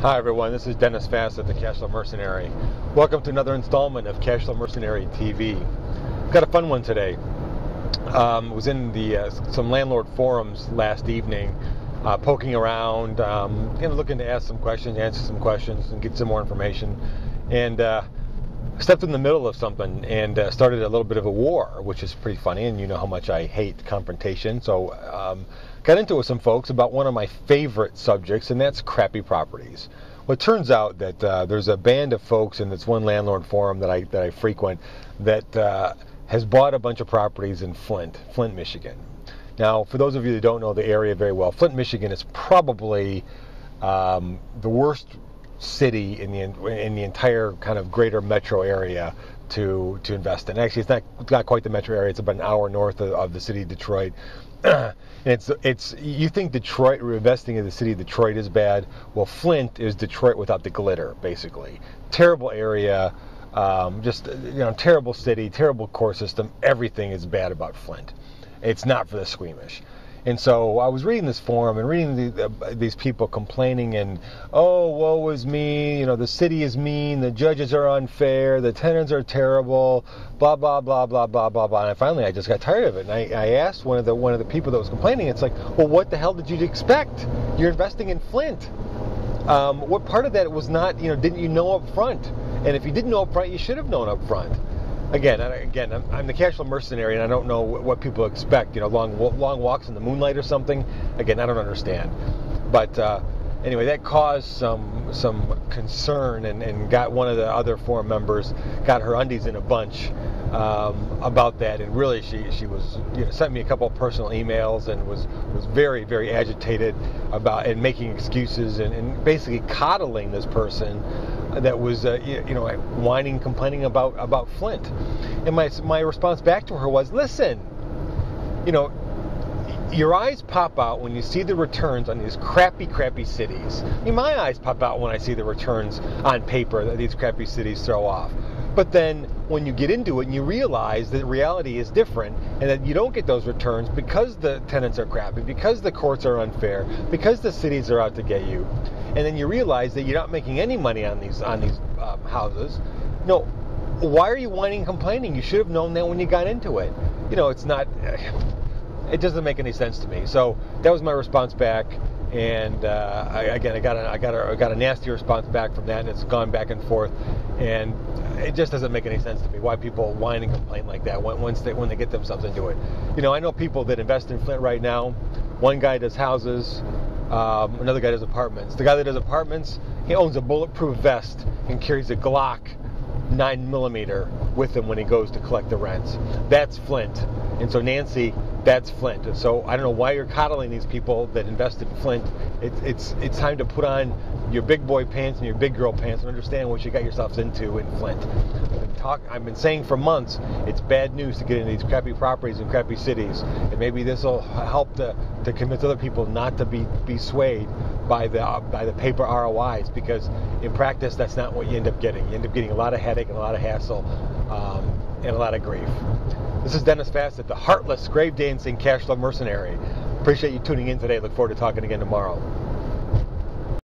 Hi everyone, this is Dennis Fassett, the Cashflow Mercenary. Welcome to another installment of Cashflow Mercenary TV. Got a fun one today. Was in some landlord forums last evening, poking around, looking to ask some questions, answer some questions, and get some more information. And stepped in the middle of something and started a little bit of a war, which is pretty funny, and you know how much I hate confrontation. So got into it with some folks about one of my favorite subjects, and that's crappy properties. Well, it turns out that there's a band of folks in this one landlord forum that I frequent that has bought a bunch of properties in Flint, Michigan. Now, for those of you that don't know the area very well, Flint, Michigan is probably the worst city in the entire kind of greater metro area to invest in. Actually, it's not quite the metro area. It's about an hour north of the city of Detroit. It's you think Detroit, investing in the city of Detroit is bad. Well, Flint is Detroit without the glitter, basically. Terrible area, terrible city, terrible court system. Everything is bad about Flint. It's not for the squeamish. And so I was reading this forum and reading these people complaining and, oh, woe is me, the city is mean, the judges are unfair, the tenants are terrible, blah, blah, blah, blah, blah, blah, blah. And finally I just got tired of it. And I asked one of the people that was complaining, it's like, well, what the hell did you expect? You're investing in Flint. What part of that was not, didn't you know up front? And if you didn't know up front, you should have known up front. Again, I'm the Cashflow Mercenary, and I don't know what people expect. Long walks in the moonlight or something. Again, I don't understand. But anyway, that caused some concern, and got one of the other forum members got her undies in a bunch about that. And really, she was sent me a couple of personal emails and was very, very agitated about and making excuses and basically coddling this person that was whining, complaining about Flint. And my response back to her was, listen, your eyes pop out when you see the returns on these crappy cities. My eyes pop out when I see the returns on paper that these crappy cities throw off. But then when you get into it and you realize that reality is different and that you don't get those returns because the tenants are crappy, because the courts are unfair, because the cities are out to get you, and then you realize that you're not making any money on these houses, why are you whining and complaining? You should have known that when you got into it. It doesn't make any sense to me. So that was my response back. And I got a nasty response back from that, and it's gone back and forth, and it just doesn't make any sense to me why people whine and complain like that when they get themselves into it. I know people that invest in Flint right now. One guy does houses, another guy does apartments. The guy that does apartments, he owns a bulletproof vest and carries a Glock 9mm with him when he goes to collect the rents. That's Flint. And so Nancy, that's Flint. And so I don't know why you're coddling these people that invest in Flint. It's time to put on your big boy pants and your big girl pants and understand what you got yourselves into in Flint. I've been saying for months, it's bad news to get into these crappy properties in crappy cities. And maybe this will help to convince other people not to be swayed by the paper ROIs, because in practice that's not what you end up getting. You end up getting a lot of headache and a lot of hassle and a lot of grief. This is Dennis Fassett, the heartless, grave dancing Cashflow Mercenary. Appreciate you tuning in today. Look forward to talking again tomorrow.